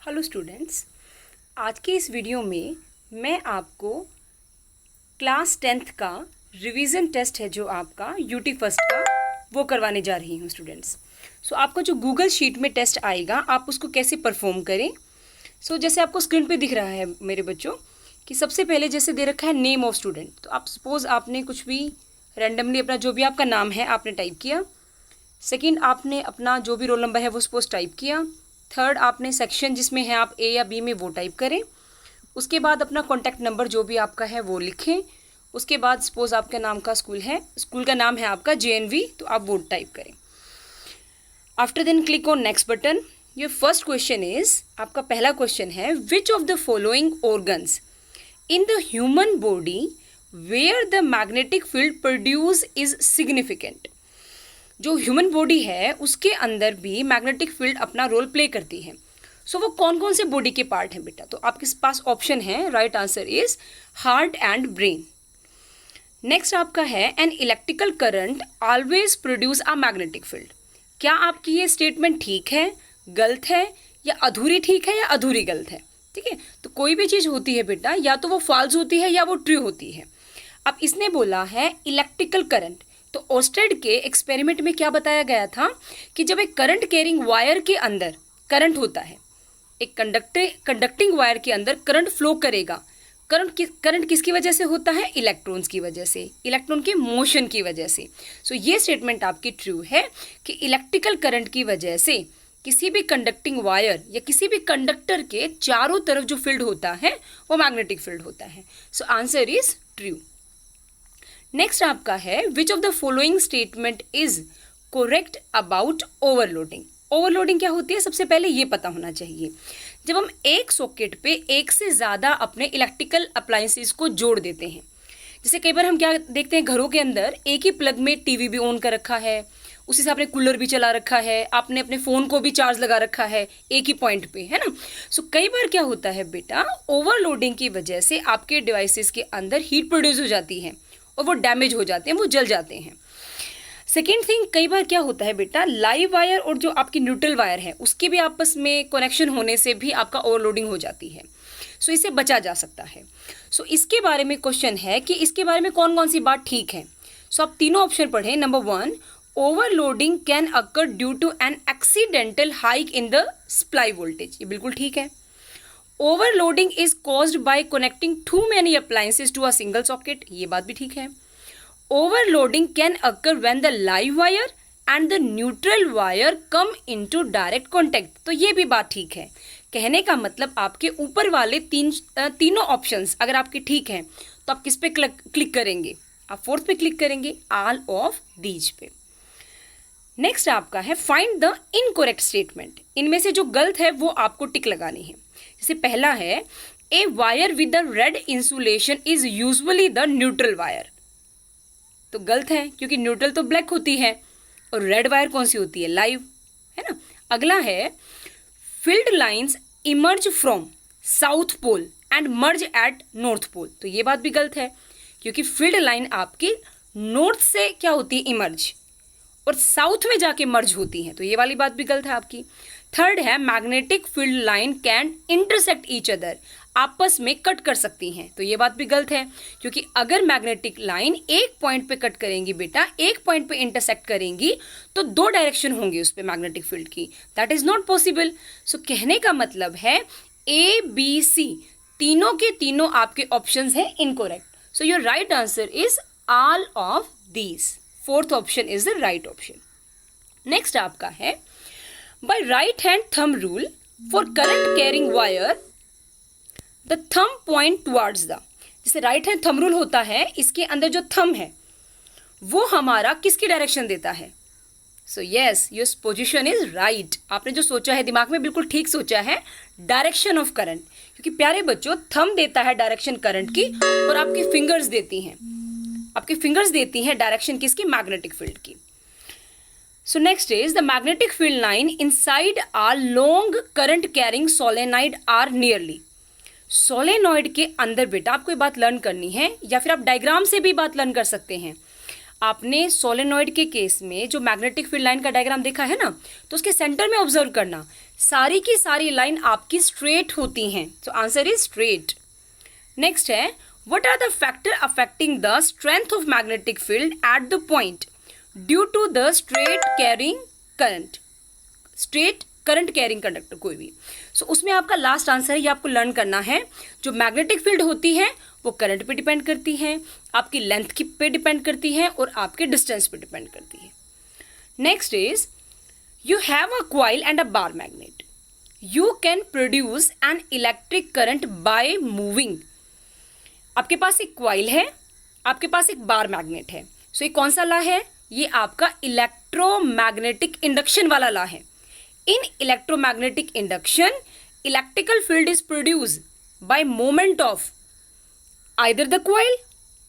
Hello students, आज के इस वीडियो में मैं आपको क्लास 10th का रिवीजन टेस्ट है जो आपका यूटी फर्स्ट का वो करवाने जा रही हूँ स्टूडेंट्स। आपका जो गूगल शीट में टेस्ट आएगा आप उसको कैसे परफॉर्म करें। जैसे आपको स्क्रीन पे दिख रहा है मेरे बच्चों कि सबसे पहले जैसे दे रखा है नेम ऑफ स्टूडेंट, तो आप सपोज़ आपने कुछ भी रैंडमली अपना जो भी आपका नाम है आपने टाइप किया। सेकेंड, आपने अपना जो भी रोल नंबर है वो सपोज टाइप किया। थर्ड, आपने सेक्शन जिसमें है आप ए या बी में वो टाइप करें। उसके बाद अपना कॉन्टैक्ट नंबर जो भी आपका है वो लिखें। उसके बाद सपोज आपके नाम का स्कूल का नाम है आपका JNV, तो आप वो टाइप करें। After then click on next button. Your first question is, आपका पहला क्वेश्चन है which of the following organs in the human body where the magnetic field produce is significant. जो ह्यूमन बॉडी है उसके अंदर भी मैग्नेटिक फील्ड अपना role play करती है। वो कौन कौन से बॉडी के पार्ट हैं बेटा, तो आपके पास ऑप्शन है। Right answer is heart and brain. Next आपका है an electrical current always produce a magnetic field. क्या आपकी ये स्टेटमेंट ठीक है, गलत है, या अधूरी ठीक है या अधूरी गलत है। ठीक है, तो कोई भी चीज़ होती है बेटा या तो वो फॉल्स होती है या वो ट्रू होती है। अब इसने बोला है इलेक्ट्रिकल करंट, तो ओस्टेड के एक्सपेरिमेंट में क्या बताया गया था कि जब एक करंट कैरिंग वायर के अंदर करंट होता है, एक कंडक्टिंग वायर के अंदर करंट फ्लो करेगा। करंट किसकी वजह से होता है? इलेक्ट्रॉन्स की वजह से, इलेक्ट्रॉन के मोशन की वजह से। ये स्टेटमेंट आपकी ट्रू है कि इलेक्ट्रिकल करंट की वजह से किसी भी कंडक्टिंग वायर या किसी भी कंडक्टर के चारों तरफ जो फील्ड होता है वो मैग्नेटिक फील्ड होता है। Answer is true. नेक्स्ट आपका है which of the following statement is correct about overloading. Overloading क्या होती है, सबसे पहले ये पता होना चाहिए। जब हम एक सॉकेट पे एक से ज़्यादा अपने इलेक्ट्रिकल अप्लायंसेस को जोड़ देते हैं, जैसे कई बार हम क्या देखते हैं घरों के अंदर एक ही प्लग में टीवी भी ऑन कर रखा है, उसी से आपने कूलर भी चला रखा है, आपने अपने फ़ोन को भी चार्ज लगा रखा है एक ही पॉइंट पे, है ना। कई बार क्या होता है बेटा, ओवरलोडिंग की वजह से आपके डिवाइसेस के अंदर हीट प्रोड्यूस हो जाती है और वो डैमेज हो जाते हैं, वो जल जाते हैं। सेकेंड थिंग, कई बार क्या होता है बेटा, लाइव वायर और जो आपकी न्यूट्रल वायर है उसके भी आपस में कनेक्शन होने से भी आपका ओवरलोडिंग हो जाती है। इससे बचा जा सकता है। इसके बारे में क्वेश्चन है कि इसके बारे में कौन कौन सी बात ठीक है। आप तीनों ऑप्शन पढ़ें। Number 1, overloading can occur due to an accidental hike in the supply voltage, ये बिल्कुल ठीक है। Overloading is caused by connecting too many appliances to a single socket, ये बात भी ठीक है। Overloading can occur when the live wire and the neutral wire come into direct contact, तो ये भी बात ठीक है। कहने का मतलब आपके ऊपर वाले तीनों ऑप्शंस अगर आपके ठीक हैं तो आप किस पे क्लिक करेंगे? आप फोर्थ पे क्लिक करेंगे, ऑल ऑफ दीज पे। नेक्स्ट आपका है फाइंड द इनकरेक्ट स्टेटमेंट। इनमें से जो गलत है वो आपको टिक लगानी है। जैसे पहला है, a wire with the red insulation is usually the neutral wire, तो गलत है क्योंकि न्यूट्रल तो ब्लैक होती है और रेड वायर कौन सी होती है? लाइव, है ना। अगला है, field lines emerge from south pole and merge at north pole, तो ये बात भी गलत है क्योंकि फील्ड लाइन आपकी नॉर्थ से क्या होती है? इमर्ज, और साउथ में जाके मर्ज होती हैं, तो ये वाली बात भी गलत है आपकी। थर्ड है, magnetic field line can intersect each other, आपस में कट कर सकती हैं, तो ये बात भी गलत है क्योंकि अगर मैग्नेटिक लाइन एक पॉइंट पे कट करेंगी बेटा, एक पॉइंट पे इंटरसेक्ट करेंगी तो दो डायरेक्शन होंगी उस पे मैग्नेटिक फील्ड की, दैट इज नॉट पॉसिबल। कहने का मतलब है ABC तीनों के तीनों आपके ऑप्शंस हैं incorrect. Your right answer is all of these. Fourth option is the right option. Next आपका है, by right hand thumb rule for current carrying wire the thumb point towards the. जैसे right hand thumb rule होता है, इसके अंदर जो thumb है वो हमारा किसकी डायरेक्शन देता है? Yes, your position is right. आपने जो सोचा है दिमाग में बिल्कुल ठीक सोचा है, डायरेक्शन ऑफ करंट, क्योंकि प्यारे बच्चों थंब देता है डायरेक्शन करंट की और आपकी फिंगर्स देती हैं डायरेक्शन किसकी? मैग्नेटिक फील्ड की। Next is the magnetic field line inside are long current carrying solenoid are nearly. Solenoid के अंदर बेटा आपको ये बात लर्न करनी है, या फिर आप डायग्राम से भी बात लर्न कर सकते हैं। आपने सोलेनॉइड के केस में जो मैग्नेटिक फील्ड लाइन का डायग्राम देखा है ना, तो उसके सेंटर में ऑब्जर्व करना सारी की सारी लाइन आपकी स्ट्रेट होती हैं, so answer is straight. Next है, what are the factor affecting the strength of magnetic field at the point due to the straight carrying current, straight current carrying conductor कोई भी। सो उसमें आपका लास्ट आंसर है, ये आपको लर्न करना है। जो मैग्नेटिक फील्ड होती है वो करंट पे डिपेंड करती है, आपकी लेंथ की पे डिपेंड करती है और आपके डिस्टेंस पे डिपेंड करती है। Next is, you have a coil and a bar magnet. You can produce an electric current by moving. आपके पास एक कॉइल है, आपके पास एक बार मैग्नेट है। सो ये कौन सा लॉ है? ये आपका इलेक्ट्रोमैग्नेटिक इंडक्शन वाला लॉ है। In electromagnetic induction electrical field is produce by moment of either the coil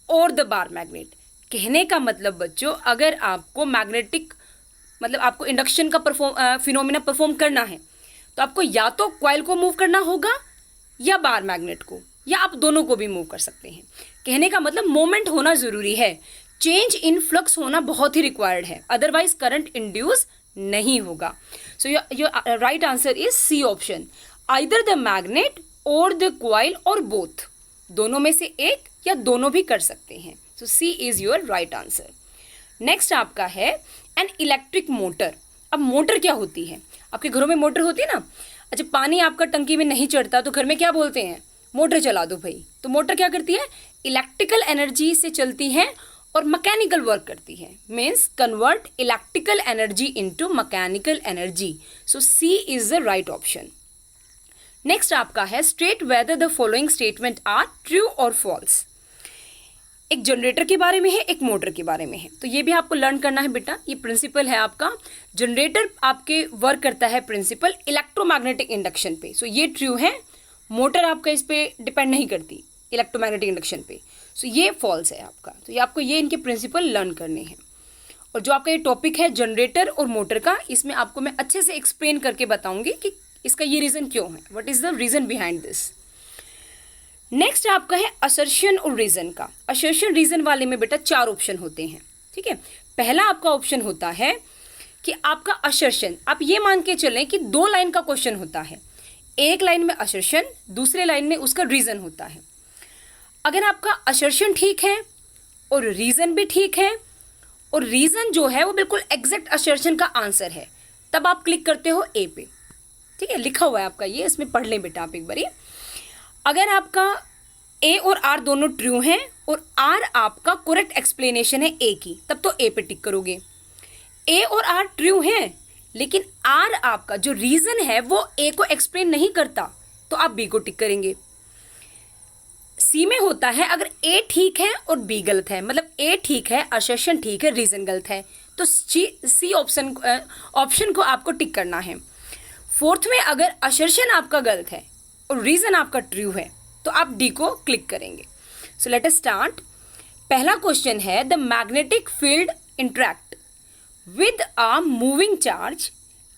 और द बार मैग्नेट। कहने का मतलब बच्चों, अगर आपको मैग्नेटिक मतलब आपको इंडक्शन का फिनोमिना परफॉर्म करना है तो आपको या तो कॉइल को मूव करना होगा या बार मैग्नेट को, या आप दोनों को भी मूव कर सकते हैं। कहने का मतलब मोमेंट होना जरूरी है, चेंज इन फ्लक्स होना बहुत ही रिक्वायर्ड है, अदरवाइज करंट इंड्यूस नहीं होगा। So your right answer is C option, either the magnet or the coil or both, दोनों में से एक या दोनों भी कर सकते हैं। So C is your right answer. Next आपका है एन इलेक्ट्रिक मोटर। अब मोटर क्या होती है? आपके घरों में मोटर होती है ना। अच्छा, पानी आपका टंकी में नहीं चढ़ता तो घर में क्या बोलते हैं? मोटर चला दो भाई। तो मोटर क्या करती है? इलेक्ट्रिकल एनर्जी से चलती है और मैकेनिकल वर्क करती है, means convert electrical energy into mechanical energy. So C is the right option. Next आपका है, state whether the following statement are true or false. एक जनरेटर के बारे में है, एक मोटर के बारे में है, तो ये भी आपको लर्न करना है बेटा। ये प्रिंसिपल है आपका, जनरेटर आपके वर्क करता है प्रिंसिपल इलेक्ट्रोमैग्नेटिक इंडक्शन पे। सो ये ट्रू है, मोटर आपका इस पे डिपेंड नहीं करती इलेक्ट्रोमैग्नेटिक इंडक्शन पे। सो ये फॉल्स है आपका। तो ये आपको ये इनके प्रिंसिपल लर्न करने हैं। और जो आपका ये टॉपिक है जनरेटर और मोटर का, इसमें आपको मैं अच्छे से एक्सप्लेन करके बताऊंगी कि इसका ये रीजन क्यों है, what is the reason behind this. Next आपका है असर्शन और रीजन का। असर्शन रीजन वाले में बेटा 4 ऑप्शन होते हैं, ठीक है। पहला आपका ऑप्शन होता है कि आपका असर्शन, आप ये मान के चलें कि 2 लाइन का क्वेश्चन होता है, एक लाइन में असर्शन, दूसरे लाइन में उसका रीजन होता है। अगर आपका असर्शन ठीक है और रीजन भी ठीक है और रीजन जो है वो बिल्कुल एग्जैक्ट असर्शन का आंसर है, तब आप क्लिक करते हो ए पे, ठीक है। लिखा हुआ है आपका ये, इसमें पढ़ लें बेटा आप एक बारी। अगर आपका ए और आर दोनों ट्रू हैं और आर आपका करेक्ट एक्सप्लेनेशन है ए की, तब तो ए पे टिक करोगे। ए और आर ट्रू हैं लेकिन आर आपका जो रीजन है वो ए को एक्सप्लेन नहीं करता, तो आप बी को टिक करेंगे। सी में होता है अगर ए ठीक है और बी गलत है, मतलब ए ठीक है, असर्शन ठीक है, रीजन गलत है, तो सी ऑप्शन को आपको टिक करना है। फोर्थ में अगर असर्शन आपका गलत है और रीजन आपका ट्रू है, तो आप डी को क्लिक करेंगे। So let us start. पहला क्वेश्चन है, the magnetic field interact with a moving charge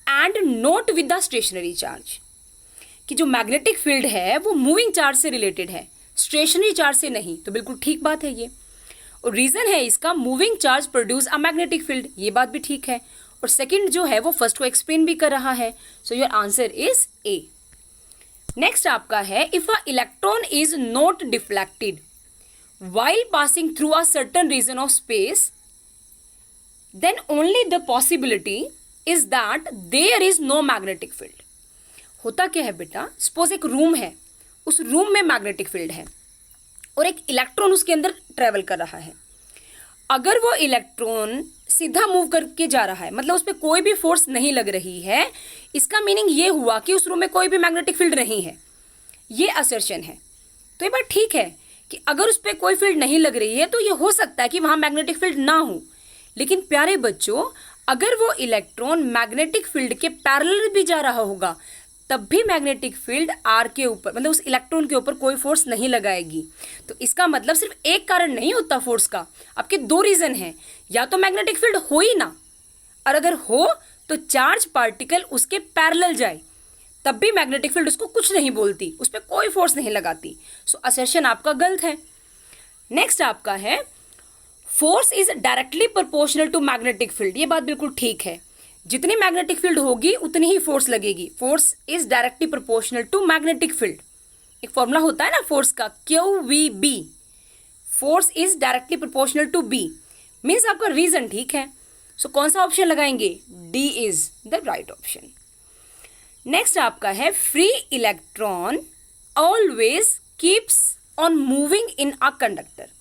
and not with the stationary charge. कि जो मैग्नेटिक फील्ड है वो मूविंग चार्ज से रिलेटेड है, स्टेशनरी चार्ज से नहीं, तो बिल्कुल ठीक बात है ये। और रीजन है इसका, moving charge produce a magnetic field, ये बात भी ठीक है। और सेकंड जो है वो फर्स्ट को एक्सप्लेन भी कर रहा है। So your answer is a. Next आपका है, if a electron is not deflected while passing through a certain region of space, then only the possibility is that there is no magnetic field. होता क्या है बेटा, suppose एक room है, उस room में मैग्नेटिक फील्ड है और एक इलेक्ट्रॉन उसके अंदर ट्रेवल कर रहा है। अगर वो इलेक्ट्रॉन सीधा मूव करके जा रहा है, मतलब उस पर कोई भी फोर्स नहीं लग रही है, इसका मीनिंग ये हुआ कि उस रूम में कोई भी मैग्नेटिक फील्ड नहीं है, ये असर्शन है। तो ये बात ठीक है कि अगर उस पर कोई फील्ड नहीं लग रही है तो ये हो सकता है कि वहां मैग्नेटिक फील्ड ना हो। लेकिन प्यारे बच्चों, अगर वो इलेक्ट्रॉन मैग्नेटिक फील्ड के पैरेलल भी जा रहा होगा, तब भी मैग्नेटिक फील्ड आर के ऊपर, मतलब उस इलेक्ट्रॉन के ऊपर कोई फोर्स नहीं लगाएगी। तो इसका मतलब सिर्फ एक कारण नहीं होता फोर्स का, आपके 2 रीजन हैं। या तो मैग्नेटिक फील्ड हो ही ना, और अगर हो तो चार्ज पार्टिकल उसके पैरेलल जाए, तब भी मैग्नेटिक फील्ड उसको कुछ नहीं बोलती, उस पर कोई फोर्स नहीं लगाती। सो असर्शन आपका गलत है। नेक्स्ट आपका है, force is directly proportional to magnetic field, ये बात बिल्कुल ठीक है। जितनी मैग्नेटिक फील्ड होगी उतनी ही फोर्स लगेगी। Force is directly proportional to magnetic field. एक फॉर्मूला होता है ना फोर्स का, QVB, force is directly proportional to B, means आपका रीजन ठीक है। सो कौन सा ऑप्शन लगाएंगे? D is the right option. Next आपका है free electron always keeps on moving in a conductor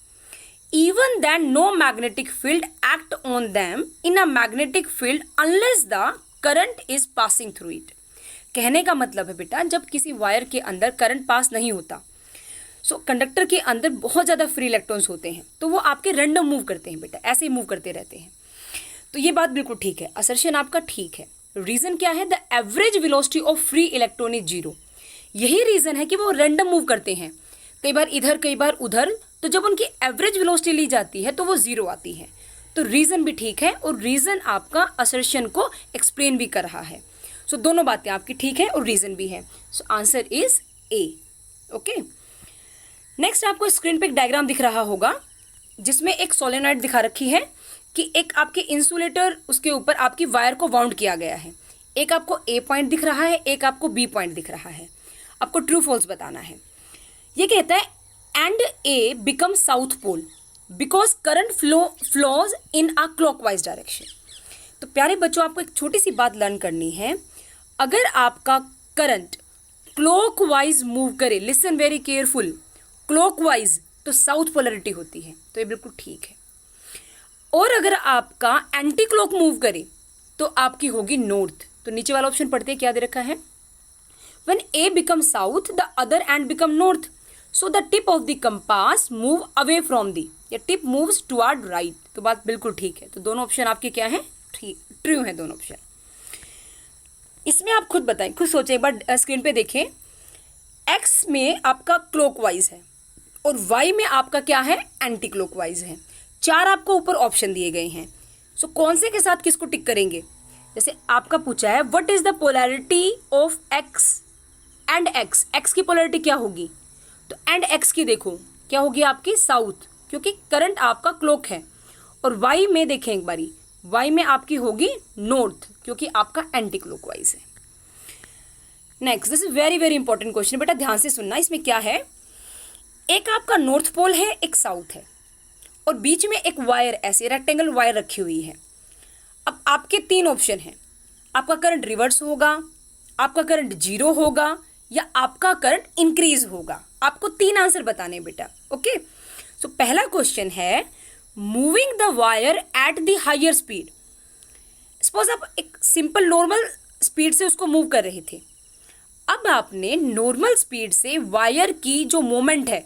even then no magnetic field act on them in a magnetic field unless the current is passing through it। कहने का मतलब है बेटा, जब किसी wire के अंदर करंट पास नहीं होता, कंडक्टर के अंदर बहुत ज़्यादा फ्री इलेक्ट्रॉन्स होते हैं, तो वो आपके रैंडम मूव करते हैं बेटा, ऐसे ही मूव करते रहते हैं। तो ये बात बिल्कुल ठीक है, असर्शन आपका ठीक है। रीज़न क्या है? The average velocity of free electron is 0। यही रीज़न है कि वो रैंडम मूव करते हैं, कई बार इधर कई बार उधर, तो जब उनकी एवरेज वेलोसिटी ली जाती है तो वो 0 आती है। तो रीज़न भी ठीक है और रीज़न आपका असर्शन को एक्सप्लेन भी कर रहा है। सो दोनों बातें आपकी ठीक है और रीज़न भी है। सो answer is a. Okay, next आपको स्क्रीन पे एक डायग्राम दिख रहा होगा जिसमें एक सोलेनॉइड दिखा रखी है कि एक आपके इंसुलेटर, उसके ऊपर आपकी वायर को वाउंड किया गया है। एक आपको ए पॉइंट दिख रहा है, एक आपको बी पॉइंट दिख रहा है। आपको ट्रू फॉल्स बताना है। ये कहता है and A become south pole because current flows in a clockwise direction. तो प्यारे बच्चों, आपको एक छोटी सी बात लर्न करनी है। अगर आपका करंट क्लॉकवाइज मूव करे, लिसन वेरी केयरफुल, क्लॉकवाइज, तो साउथ पोलरिटी होती है, तो ये बिल्कुल ठीक है। और अगर आपका एंटी क्लॉक मूव करे तो आपकी होगी नॉर्थ। तो नीचे वाला ऑप्शन पढ़ते हैं, क्या दे रखा है? When A become south the other and become north, so the tip of the compass move away from the, या टिप मूव्स टुवर्ड राइट। तो बात बिल्कुल ठीक है। तो दोनों ऑप्शन आपके क्या है? ठीक, ट्रू है दोनों ऑप्शन। इसमें आप खुद बताएं, खुद सोचें, एक बार स्क्रीन पे देखें। एक्स में आपका क्लॉकवाइज है और वाई में आपका क्या है? एंटी क्लॉकवाइज है। 4 आपको ऊपर ऑप्शन दिए गए हैं। सो कौन से के साथ किसको टिक करेंगे? जैसे आपका पूछा है what is the polarity of x and x, x की पोलैरिटी क्या होगी? तो एंड एक्स की देखो क्या होगी आपकी? साउथ, क्योंकि करंट आपका क्लॉक है। और वाई में देखें एक बारी, वाई में आपकी होगी नॉर्थ, क्योंकि आपका एंटी क्लॉकवाइज है। Next, this is very very important question, बेटा ध्यान से सुनना। इसमें क्या है? एक आपका नॉर्थ पोल है, एक साउथ है, और बीच में एक वायर, ऐसे रेक्टेंगल वायर रखी हुई है। अब आपके 3 ऑप्शन हैं। आपका करंट रिवर्स होगा, आपका करंट 0 होगा, या आपका करंट इंक्रीज होगा। आपको 3 आंसर बताने बेटा। ओके, सो पहला क्वेश्चन है moving the wire at the higher speed. Suppose आप एक सिंपल नॉर्मल स्पीड से उसको मूव कर रहे थे, अब आपने नॉर्मल स्पीड से वायर की जो मोमेंट है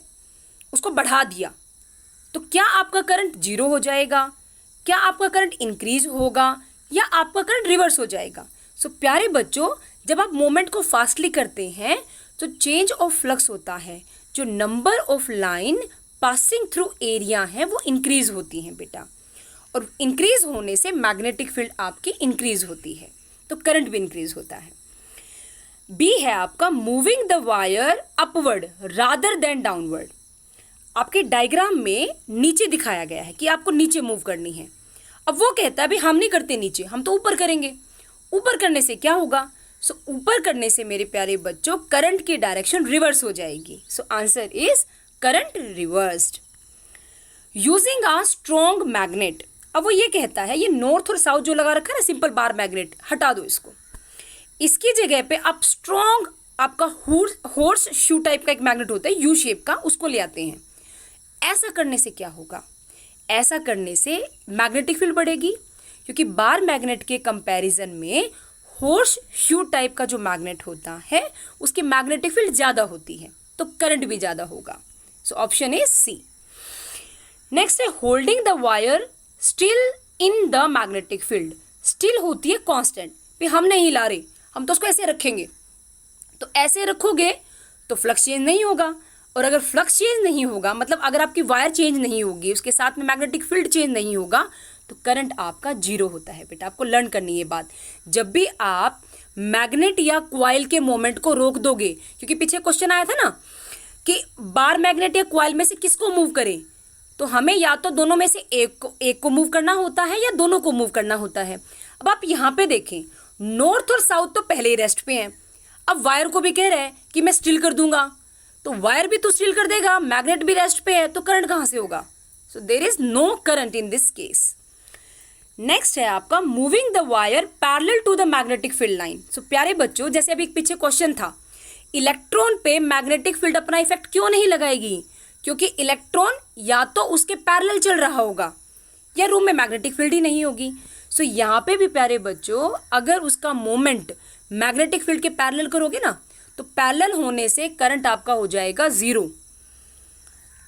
उसको बढ़ा दिया, तो क्या आपका करंट 0 हो जाएगा, क्या आपका करंट इंक्रीज होगा, या आपका करंट रिवर्स हो जाएगा? सो प्यारे बच्चों, जब आप मोमेंट को फास्टली करते हैं तो चेंज ऑफ फ्लक्स होता है, जो number of line passing through area है वो इंक्रीज होती हैं बेटा, और इंक्रीज होने से मैग्नेटिक फील्ड आपकी इंक्रीज होती है, तो करंट भी इंक्रीज होता है। बी है आपका moving the wire upward rather than downward. आपके डायग्राम में नीचे दिखाया गया है कि आपको नीचे मूव करनी है। अब वो कहता है भाई हम नहीं करते नीचे, हम तो ऊपर करेंगे। ऊपर करने से क्या होगा? सो ऊपर करने से मेरे प्यारे बच्चों करंट की डायरेक्शन रिवर्स हो जाएगी। सो answer is current reversed. Using a strong magnet. अब वो ये कहता है, ये नॉर्थ और साउथ जो लगा रखा है ना सिंपल बार मैग्नेट, हटा दो इसको। इसकी जगह पे आप स्ट्रॉन्ग, आपका हॉर्स शू टाइप का एक मैग्नेट होता है यू शेप का, उसको ले आते हैं। ऐसा करने से क्या होगा? ऐसा करने से मैग्नेटिक फील्ड बढ़ेगी, क्योंकि बार मैग्नेट के कंपैरिजन में हॉर्स शू टाइप का जो मैग्नेट होता है उसकी मैग्नेटिक फील्ड ज़्यादा होती है, तो करंट भी ज़्यादा होगा। So option is C. Next है holding the wire still in the magnetic field. Still होती है कांस्टेंट, भी हम नहीं हिला रहे, हम तो उसको ऐसे रखेंगे। तो ऐसे रखोगे तो फ्लक्स चेंज नहीं होगा, और अगर फ्लक्स चेंज नहीं होगा मतलब अगर आपकी वायर चेंज नहीं होगी, उसके साथ में मैग्नेटिक फील्ड चेंज नहीं होगा, तो करंट आपका 0 होता है बेटा। आपको लर्न करनी है बात। जब भी आप मैग्नेट या कॉइल के मोमेंट को रोक दोगे, क्योंकि पीछे क्वेश्चन आया था ना कि बार मैग्नेट या कॉइल में से किसको मूव करें, तो हमें या तो दोनों में से एक को मूव करना होता है या दोनों को मूव करना होता है। अब आप यहाँ पे देखें, नॉर्थ और साउथ तो पहले ही रेस्ट पे हैं। अब वायर को भी कह रहा है कि मैं स्टील कर दूंगा, तो वायर भी तो स्टील कर देगा, मैग्नेट भी रेस्ट पे है, तो करंट कहाँ से होगा? So there is no current in this case. Next है आपका moving the wire parallel to the magnetic field line. So प्यारे बच्चों, जैसे अभी एक पीछे क्वेश्चन था, इलेक्ट्रॉन पे मैग्नेटिक फील्ड अपना इफेक्ट क्यों नहीं लगाएगी? क्योंकि इलेक्ट्रॉन या तो उसके पैरेलल चल रहा होगा या रूम में मैग्नेटिक फील्ड ही नहीं होगी। सो यहाँ पे भी प्यारे बच्चों, अगर उसका मोमेंट मैग्नेटिक फील्ड के पैरेलल करोगे ना, तो पैरेलल होने से करंट आपका हो जाएगा जीरो।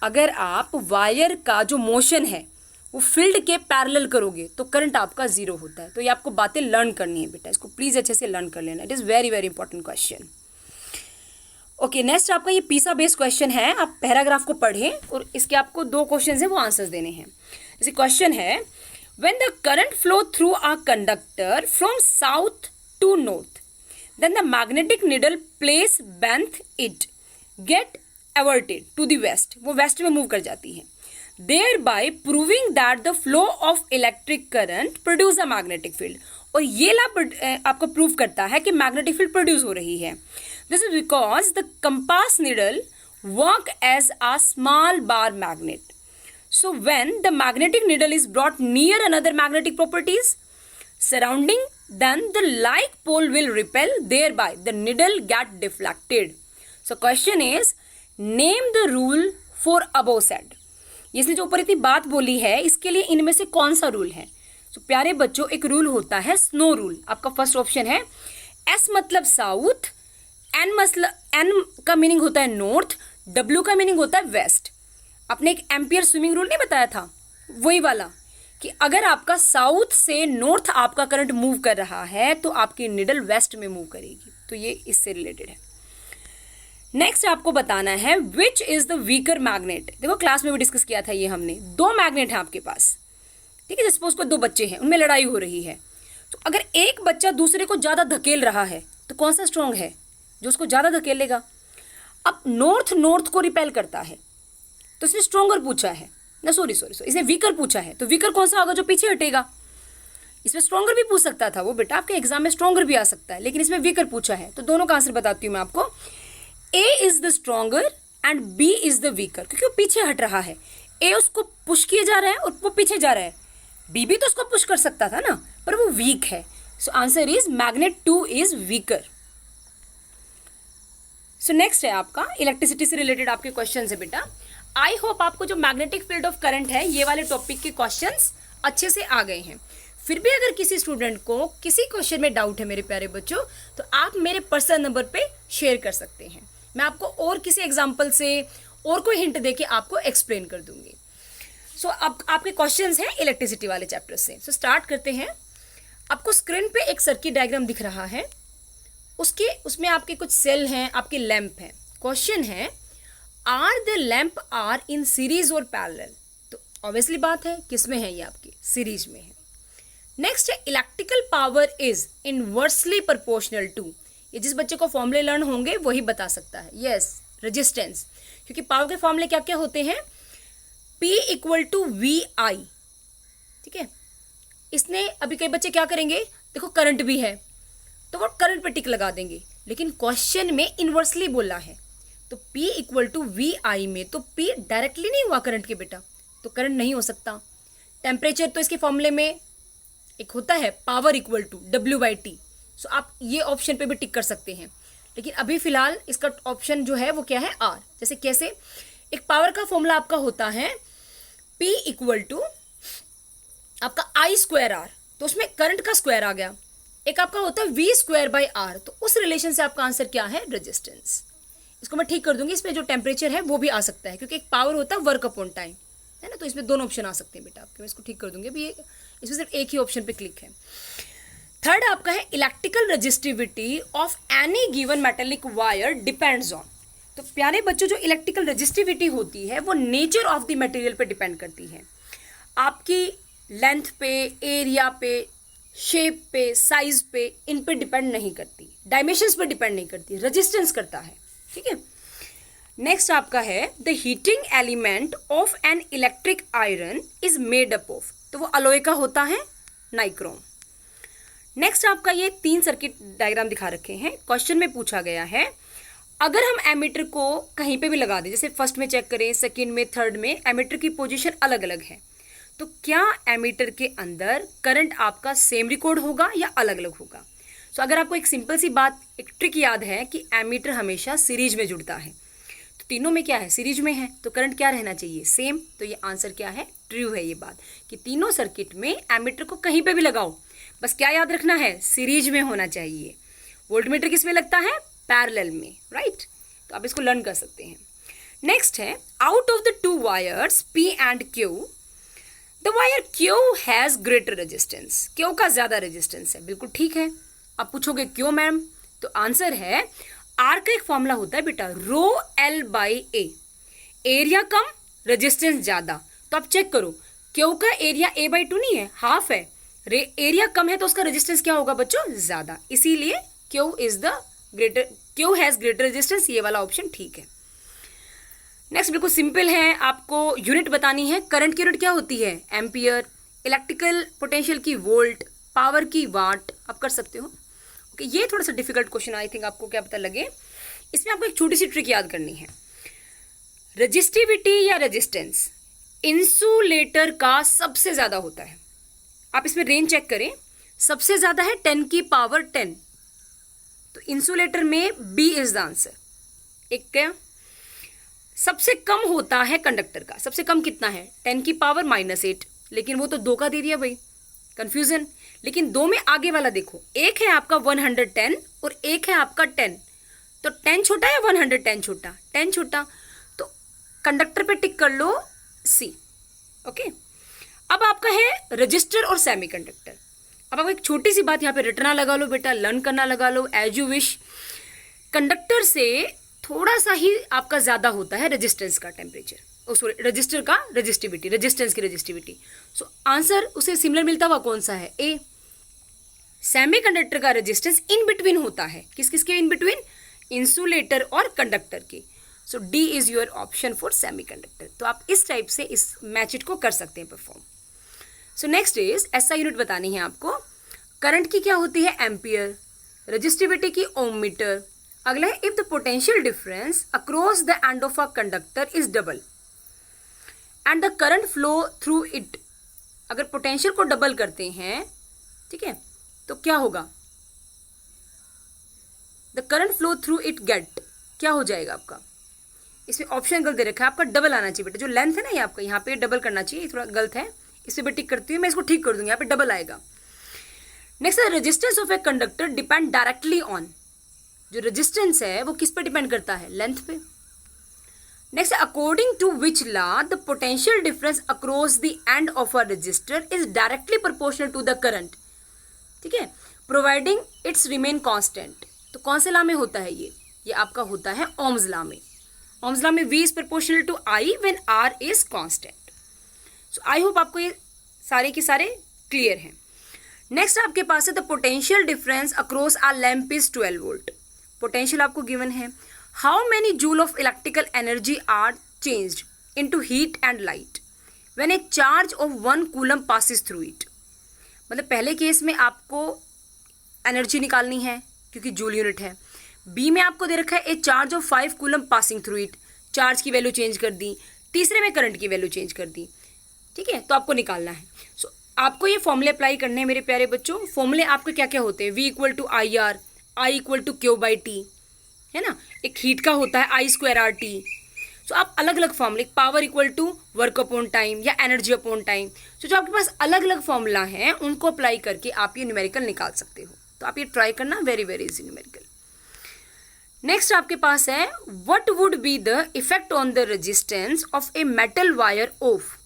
अगर आप वायर का जो मोशन है वो फील्ड के पैरेलल करोगे तो करंट आपका जीरो होता है। तो ये आपको बातें लर्न करनी है बेटा, इसको प्लीज अच्छे से लर्न कर लेना। It is very very important question. Okay, next आपका ये पीसा बेस्ड क्वेश्चन है। आप पैराग्राफ को पढ़ें और इसके आपको 2 क्वेश्चन है वो आंसर्स देने हैं। जैसे क्वेश्चन है, when the current flow through a conductor from south to north, then the magnetic needle place beneath it get averted to the west, वो वेस्ट में मूव कर जाती है, thereby proving that the flow of electric current produce a magnetic field। और ये लाभ आपको prove करता है कि मैग्नेटिक फील्ड प्रोड्यूस हो रही है। This is because the compass needle work as a small bar magnet. So when the magnetic needle is brought near another magnetic properties surrounding, then the like pole will repel, thereby the needle get deflected। So question is, name the rule for above said। इसने जो ऊपर इतनी बात बोली है, इसके लिए इनमें से कौन सा रूल है? तो प्यारे बच्चों, एक रूल होता है स्नो रूल। आपका फर्स्ट ऑप्शन है एस मतलब साउथ, एन का मीनिंग होता है नॉर्थ, डब्ल्यू का मीनिंग होता है वेस्ट। आपने एक एम्पियर स्विमिंग रूल नहीं बताया था, वही वाला, कि अगर आपका साउथ से नॉर्थ आपका करंट मूव कर रहा है तो आपकी निडल वेस्ट में मूव करेगी। तो ये इससे रिलेटेड है। नेक्स्ट आपको बताना है which is the weaker magnet. देखो क्लास में भी डिस्कस किया था ये हमने। 2 मैग्नेट है आपके पास, ठीक है। सपोज को 2 बच्चे हैं, उनमें लड़ाई हो रही है, तो अगर एक बच्चा दूसरे को ज्यादा धकेल रहा है तो कौन सा स्ट्रांग है? जो उसको ज्यादा धकेलेगा। अब नॉर्थ को रिपेल करता है, तो इसने स्ट्रॉन्गर पूछा है ना, सॉरी इसने वीकर पूछा है, तो वीकर कौन सा होगा? जो पीछे हटेगा। इसमें स्ट्रॉन्गर भी पूछ सकता था वो बेटा, आपके एग्जाम में स्ट्रॉन्गर भी आ सकता है, लेकिन इसमें वीकर पूछा है। तो दोनों का आंसर बताती हूँ मैं आपको। A is the stronger and B is the weaker, क्योंकि वो पीछे हट रहा है। ए उसको पुश किए जा रहा है और वो पीछे जा रहा है। बी भी तो उसको पुश कर सकता था ना, पर वो वीक है। सो answer is magnet 2 is weaker. So next है आपका इलेक्ट्रिसिटी से रिलेटेड आपके क्वेश्चन है बेटा। आई होप आपको जो मैग्नेटिक फील्ड ऑफ करंट है, ये वाले टॉपिक के क्वेश्चंस अच्छे से आ गए हैं। फिर भी अगर किसी स्टूडेंट को किसी क्वेश्चन में डाउट है मेरे प्यारे बच्चों, तो आप मेरे पर्सनल नंबर पे शेयर कर सकते हैं। मैं आपको और किसी एग्जाम्पल से और कोई हिंट देके आपको एक्सप्लेन कर दूंगी। सो अब आपके क्वेश्चंस हैं इलेक्ट्रिसिटी वाले चैप्टर से। सो स्टार्ट करते हैं। आपको स्क्रीन पे एक सर्किट डायग्राम दिख रहा है, उसमें आपके कुछ सेल हैं, आपके लैंप हैं। क्वेश्चन है, are the lamp are in series or parallel? तो ऑब्वियसली बात है किसमें है, ये आपकी सीरीज में है। नेक्स्ट है, electrical power is inversely proportional to. ये जिस बच्चे को फॉर्मूले लर्न होंगे वही बता सकता है। यस, रेजिस्टेंस, क्योंकि पावर के फॉर्मूले क्या क्या होते हैं? P इक्वल टू वी आई, ठीक है। इसने अभी कई बच्चे क्या करेंगे, देखो करंट भी है तो वो करंट पे टिक लगा देंगे, लेकिन क्वेश्चन में इनवर्सली बोला है, तो P इक्वल टू वी आई में तो P डायरेक्टली नहीं हुआ करंट के बेटा, तो करंट नहीं हो सकता। टेम्परेचर तो इसके फॉर्मूले में एक होता है पावर इक्वल टू W/T। सो आप ये ऑप्शन पे भी टिक कर सकते हैं, लेकिन अभी फिलहाल इसका ऑप्शन जो है वो क्या है, R। जैसे कैसे, एक पावर का फॉर्मूला आपका होता है P इक्वल टू आपका I²R, तो उसमें करंट का स्क्वायर आ गया। एक आपका होता है V²/R, तो उस रिलेशन से आपका आंसर क्या है, रेजिस्टेंस। इसको मैं ठीक कर दूंगी, इसमें जो टेम्परेचर है वो भी आ सकता है, क्योंकि एक पावर होता है वर्क अपॉन टाइम, है ना। तो इसमें दोनों ऑप्शन आ सकते हैं बेटा आपके। मैं इसको ठीक कर दूंगी। अभी इसमें सिर्फ एक ही ऑप्शन पे क्लिक है। थर्ड आपका है, electrical resistivity of any given metallic wire depends on. तो प्यारे बच्चों, जो इलेक्ट्रिकल रेजिस्टिविटी होती है वो नेचर ऑफ द मटेरियल पे डिपेंड करती है। आपकी लेंथ पे, एरिया पे, शेप पे, साइज पे, इन पे डिपेंड नहीं करती, डायमेंशंस पे डिपेंड नहीं करती, रेजिस्टेंस करता है, ठीक है। नेक्स्ट आपका है, the heating element of an electric iron is made up of. तो वो अलोय का होता है, नाइक्रोम। नेक्स्ट आपका ये 3 सर्किट डायग्राम दिखा रखे हैं। क्वेश्चन में पूछा गया है अगर हम एमीटर को कहीं पे भी लगा दें, जैसे फर्स्ट में चेक करें, सेकंड में, थर्ड में, एमीटर की पोजीशन अलग अलग है, तो क्या एमीटर के अंदर करंट आपका सेम रिकॉर्ड होगा या अलग अलग होगा। सो अगर आपको एक सिंपल सी बात, एक ट्रिक याद है कि एमीटर हमेशा सीरीज में जुड़ता है, तो तीनों में क्या है, सीरीज में है, तो करंट क्या रहना चाहिए, सेम। तो ये आंसर क्या है, ट्रू है ये बात कि तीनों सर्किट में एमीटर को कहीं पे भी लगाओ, बस क्या याद रखना है, सीरीज में होना चाहिए। वोल्टमीटर किस में लगता है, पैरेलल में, राइट। तो आप इसको लर्न कर सकते हैं। नेक्स्ट है out of the 2 wires P and Q the wire Q has greater resistance. Q का ज्यादा रेजिस्टेंस है, बिल्कुल ठीक है। आप पूछोगे क्यों मैम, तो आंसर है आर का एक फॉर्मूला होता है बेटा, रो L by A, area come resistance ज्यादा। तो आप चेक करो, क्यू का एरिया A बाई 2 नहीं है, हाफ है, एरिया कम है तो उसका रेजिस्टेंस क्या होगा बच्चों, ज्यादा, इसीलिए क्यू हैज ग्रेटर रेजिस्टेंस, ये वाला ऑप्शन ठीक है। नेक्स्ट बिल्कुल सिंपल है, आपको यूनिट बतानी है। करंट की यूनिट क्या होती है, एम्पियर, इलेक्ट्रिकल पोटेंशियल की वोल्ट, पावर की वाट, आप कर सकते हो। ओके, ये थोड़ा सा डिफिकल्ट क्वेश्चन, आई थिंक आपको क्या पता लगे। इसमें आपको एक छोटी सी ट्रिक याद करनी है। रजिस्टिविटी या रेजिस्टेंस इंसुलेटर का सबसे ज्यादा होता है। आप इसमें रेंज चेक करें, सबसे ज्यादा है 10 की पावर 10, तो इंसुलेटर में B इज द आंसर। एक क्या, सबसे कम होता है कंडक्टर का, सबसे कम कितना है, 10 की पावर -8, लेकिन वो तो 2 का दे दिया भाई, कंफ्यूजन। लेकिन 2 में आगे वाला देखो, एक है आपका 110 और एक है आपका 10, तो 10 छोटा या 110 छोटा, 10 छोटा, तो कंडक्टर पे टिक कर लो C। ओके, अब आपका है रजिस्टर और सेमीकंडक्टर। अब आपको एक छोटी सी बात यहाँ पे रटना लगा लो बेटा, लर्न करना लगा लो, एज यू विश। कंडक्टर से थोड़ा सा ही आपका ज्यादा होता है रेजिस्टेंस का टेम्परेचर, सॉरी रजिस्टर का रेजिस्टिविटी, रेजिस्टेंस की रेजिस्टिविटी। सो आंसर उसे सिमिलर मिलता हुआ कौन सा है, ए। सेमीकंडक्टर का रेजिस्टेंस इन बिटवीन होता है, किस किस के इन बिटवीन, इंसुलेटर और कंडक्टर के। So D is your option for semiconductor. तो आप इस टाइप से इस मैच इट को कर सकते हैं perform. So next is SI unit बतानी है आपको। करंट की क्या होती है, एम्पियर, रेजिस्टिविटी की ओम मीटर। अगला है if the potential difference across the end of a conductor is double and the current flow through it. अगर पोटेंशियल को डबल करते हैं, ठीक है, तो क्या होगा, the current flow through it get, क्या हो जाएगा आपका, इसमें ऑप्शन गलत दे रखा है आपका, डबल आना चाहिए बेटा। जो लेंथ है ना ये आपका, यहाँ पे डबल करना चाहिए, थोड़ा गलत है, इस पे टिक करती हूँ मैं, इसको ठीक कर दूंगी, यहाँ पे डबल आएगा। नेक्स्ट है resistance of a conductor depend directly on, जो रेजिस्टेंस है वो किस पे डिपेंड करता है, लेंथ पे। Next according to which law the potential difference across the end of a resistor is directly proportional to the current, ठीक है, प्रोवाइडिंग इट्स रिमेन कांस्टेंट। तो कौन से लॉ में होता है ये आपका होता है ओम्स लॉ में। ओम्स लॉ में V is proportional to I when R is constant. So I hope आपको ये सारे के सारे क्लियर हैं। नेक्स्ट आपके पास है the potential difference across a lamp is 12 volt. Potential आपको गिवन है, how many joule of electrical energy are changed into heat and light when a charge of 1 coulomb passes through it. मतलब पहले case में आपको energy निकालनी है क्योंकि joule unit है, बी में आपको दे रखा है ए charge of 5 coulomb passing through it, charge की वैल्यू चेंज कर दी, तीसरे में करंट की वैल्यू चेंज कर दी, ठीक है, तो आपको निकालना है। सो आपको ये फॉर्मूले अप्लाई करने हैं मेरे प्यारे बच्चों। फॉर्मूले आपके क्या क्या होते हैं, V equal to I R, I equal to Q by T, है ना, एक हीट का होता है I square R T. So आप अलग अलग फॉर्मूले, power equal to work upon time या एनर्जी अपॉन टाइम, सो जो आपके पास अलग अलग फॉर्मूला है उनको अप्लाई करके आप ये न्यूमेरिकल निकाल सकते हो। तो आप ये ट्राई करना, very very easy numerical. Next आपके पास है what would be the effect on the resistance of a metal wire of.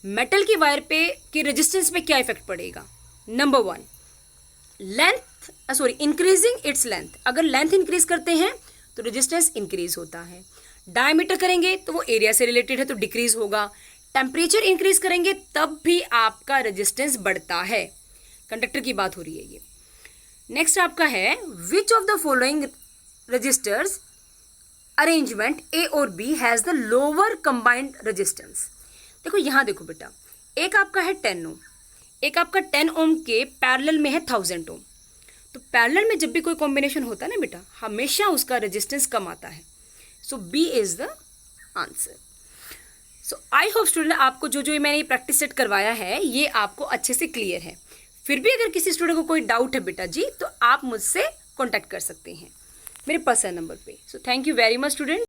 Metal की वायर पे की रेजिस्टेंस में क्या इफेक्ट पड़ेगा। Number 1 length, sorry increasing its length, अगर लेंथ इंक्रीज करते हैं तो रेजिस्टेंस इंक्रीज होता है, डायमीटर करेंगे तो वो एरिया से रिलेटेड है तो डिक्रीज होगा, टेम्परेचर इंक्रीज करेंगे तब भी आपका रेजिस्टेंस बढ़ता है। कंडक्टर की बात हो रही है ये। नेक्स्ट आपका है which of the following registers arrangement A और B has the lower combined resistance. देखो यहाँ देखो बेटा, एक आपका है 10 ओम, एक आपका 10 ओम के पैरेलल में है 1000 ओम। तो पैरेलल में जब भी कोई कॉम्बिनेशन होता है ना बेटा, हमेशा उसका रेजिस्टेंस कम आता है। So B is the answer. So I hope student आपको जो जो मैंने ये प्रैक्टिस सेट करवाया है ये आपको अच्छे से क्लियर है। फिर भी अगर किसी स्टूडेंट को कोई डाउट है बेटा जी, तो आप मुझसे कॉन्टैक्ट कर सकते हैं मेरे पर्सनल नंबर पे। So thank you very much student.